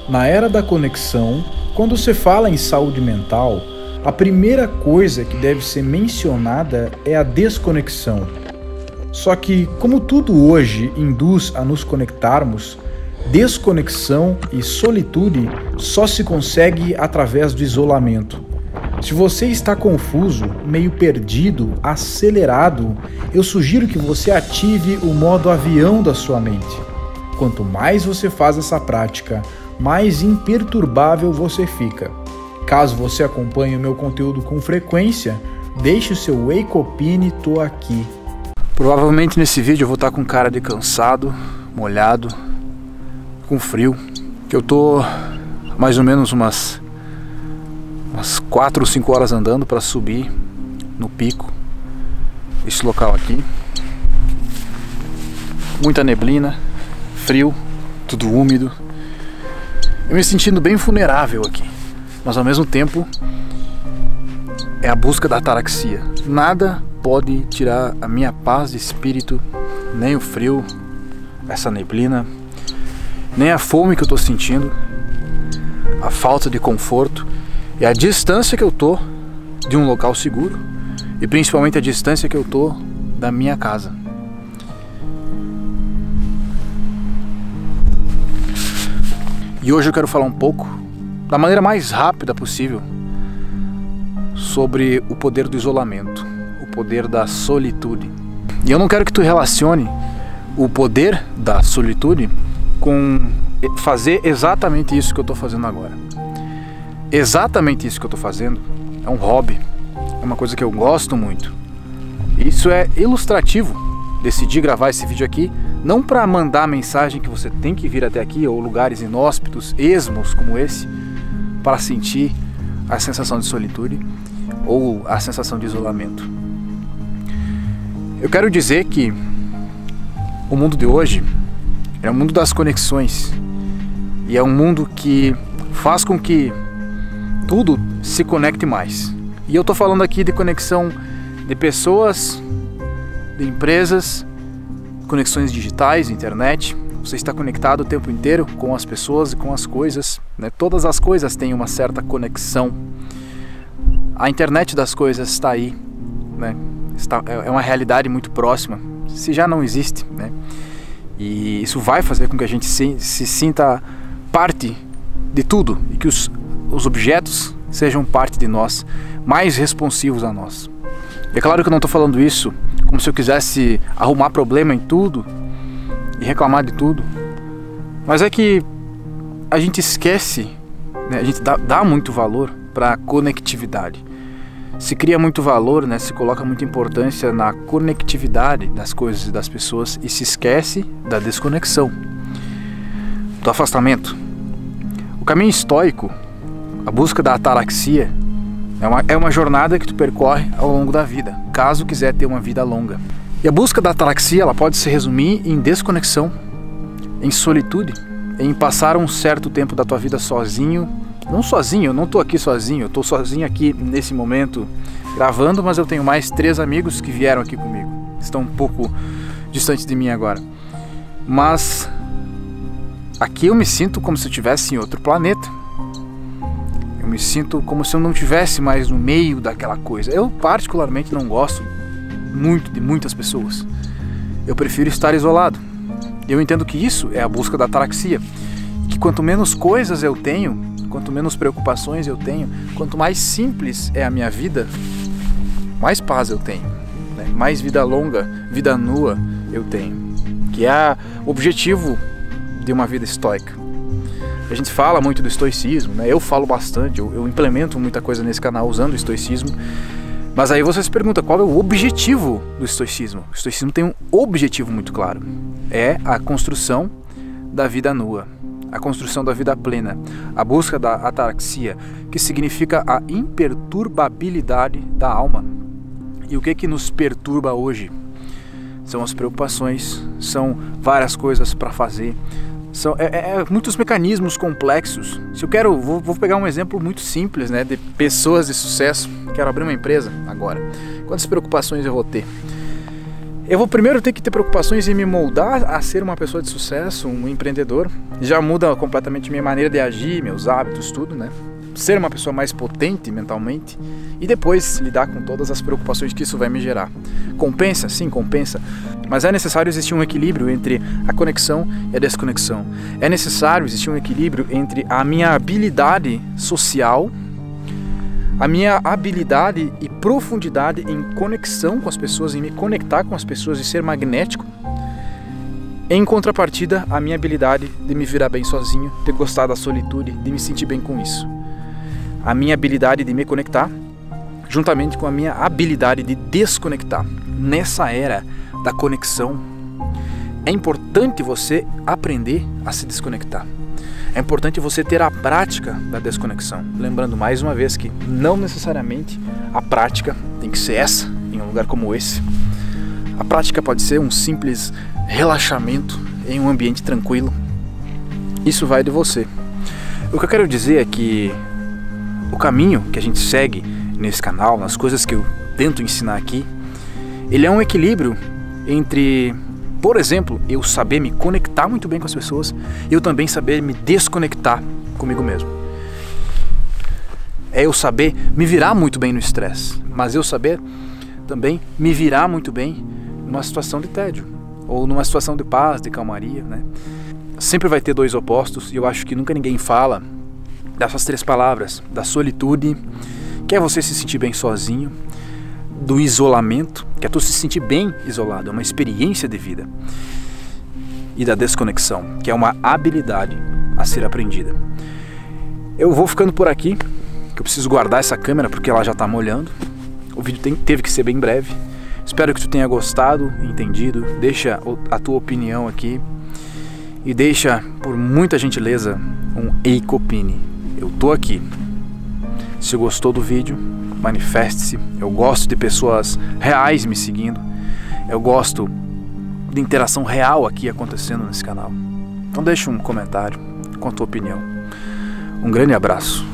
Na era da conexão, quando se fala em saúde mental, a primeira coisa que deve ser mencionada é a desconexão. Só que, como tudo hoje induz a nos conectarmos, desconexão e solitude só se consegue através do isolamento. Se você está confuso, meio perdido, acelerado, eu sugiro que você ative o modo avião da sua mente. Quanto mais você faz essa prática, mais imperturbável você fica. Caso você acompanhe o meu conteúdo com frequência, deixe o seu Wake Opinion, tô aqui. Provavelmente nesse vídeo eu vou estar com cara de cansado, molhado, com frio, que eu tô mais ou menos umas 4 ou 5 horas andando para subir no pico, esse local aqui. Muita neblina, frio, tudo úmido. Eu me sentindo bem vulnerável aqui, mas ao mesmo tempo é a busca da ataraxia. Nada pode tirar a minha paz de espírito, nem o frio, essa neblina, nem a fome que eu estou sentindo, a falta de conforto e a distância que eu tô de um local seguro e principalmente a distância que eu tô da minha casa. E hoje eu quero falar um pouco, da maneira mais rápida possível, sobre o poder do isolamento, o poder da solitude. E eu não quero que tu relacione o poder da solitude com fazer exatamente isso que eu estou fazendo agora. Exatamente isso que eu estou fazendo é um hobby, é uma coisa que eu gosto muito. Isso é ilustrativo. Decidi gravar esse vídeo aqui não para mandar a mensagem que você tem que vir até aqui ou lugares inóspitos, esmos como esse, para sentir a sensação de solitude ou a sensação de isolamento. Eu quero dizer que o mundo de hoje é um mundo das conexões e é um mundo que faz com que tudo se conecte mais. E eu estou falando aqui de conexão de pessoas, de empresas, conexões digitais, internet. Você está conectado o tempo inteiro com as pessoas e com as coisas, né? Todas as coisas têm uma certa conexão. A internet das coisas está aí, né? É uma realidade muito próxima, se já não existe, né? E isso vai fazer com que a gente se sinta parte de tudo e que os objetos sejam parte de nós, mais responsivos a nós. É claro que eu não estou falando isso como se eu quisesse arrumar problema em tudo e reclamar de tudo, mas é que a gente esquece, né? A gente dá muito valor para a conectividade. Se cria muito valor, né? Se coloca muita importância na conectividade das coisas e das pessoas e se esquece da desconexão, do afastamento. O caminho estoico, a busca da ataraxia, é uma jornada que tu percorre ao longo da vida, caso quiser ter uma vida longa. E a busca da ataraxia, ela pode se resumir em desconexão, em solitude, em passar um certo tempo da tua vida sozinho. Não sozinho, eu não estou aqui sozinho, eu estou sozinho aqui nesse momento gravando, mas eu tenho mais 3 amigos que vieram aqui comigo. Estão um pouco distantes de mim agora. Mas aqui eu me sinto como se eu estivesse em outro planeta. Eu me sinto como se eu não estivesse mais no meio daquela coisa. Eu particularmente não gosto muito de muitas pessoas. Eu prefiro estar isolado. Eu entendo que isso é a busca da ataraxia. Que quanto menos coisas eu tenho, quanto menos preocupações eu tenho, quanto mais simples é a minha vida, mais paz eu tenho, né? Mais vida longa, vida nua eu tenho. Que é o objetivo de uma vida estoica. A gente fala muito do estoicismo, né? Eu falo bastante, eu implemento muita coisa nesse canal usando o estoicismo. Mas aí você se pergunta, qual é o objetivo do estoicismo? O estoicismo tem um objetivo muito claro. É a construção da vida nua, a construção da vida plena, a busca da ataraxia, que significa a imperturbabilidade da alma. E o que nos perturba hoje? São as preocupações, são várias coisas para fazer, são muitos mecanismos complexos. Se eu quero, vou pegar um exemplo muito simples, né, de pessoas de sucesso. Quero abrir uma empresa agora. Quantas preocupações eu vou ter? Eu vou primeiro ter que ter preocupações em me moldar a ser uma pessoa de sucesso, um empreendedor. Já muda completamente minha maneira de agir, meus hábitos, tudo, né? Ser uma pessoa mais potente mentalmente e depois lidar com todas as preocupações que isso vai me gerar. Compensa? Sim, compensa. Mas é necessário existir um equilíbrio entre a conexão e a desconexão. É necessário existir um equilíbrio entre a minha habilidade social, a minha habilidade e profundidade em conexão com as pessoas, em me conectar com as pessoas e ser magnético, em contrapartida, a minha habilidade de me virar bem sozinho, de gostar da solitude, de me sentir bem com isso. A minha habilidade de me conectar, juntamente com a minha habilidade de desconectar. Nessa era da conexão, é importante você aprender a se desconectar. É importante você ter a prática da desconexão. Lembrando mais uma vez que não necessariamente a prática tem que ser essa, em um lugar como esse. A prática pode ser um simples relaxamento em um ambiente tranquilo. Isso vai de você. O que eu quero dizer é que o caminho que a gente segue nesse canal, nas coisas que eu tento ensinar aqui, ele é um equilíbrio entre, por exemplo, eu saber me conectar muito bem com as pessoas e eu também saber me desconectar comigo mesmo. É eu saber me virar muito bem no estresse, mas eu saber também me virar muito bem numa situação de tédio ou numa situação de paz, de calmaria, né? Sempre vai ter dois opostos e eu acho que nunca ninguém fala dessas três palavras, da solitude, que é você se sentir bem sozinho, do isolamento, que é tu se sentir bem isolado, é uma experiência de vida, e da desconexão, que é uma habilidade a ser aprendida. Eu vou ficando por aqui, que eu preciso guardar essa câmera porque ela já está molhando. O vídeo teve que ser bem breve. Espero que tu tenha gostado, entendido. Deixa a tua opinião aqui e deixa, por muita gentileza, um Eicopini. Eu tô aqui. Se gostou do vídeo, manifeste-se. Eu gosto de pessoas reais me seguindo. Eu gosto de interação real aqui acontecendo nesse canal. Então deixa um comentário com a tua opinião. Um grande abraço.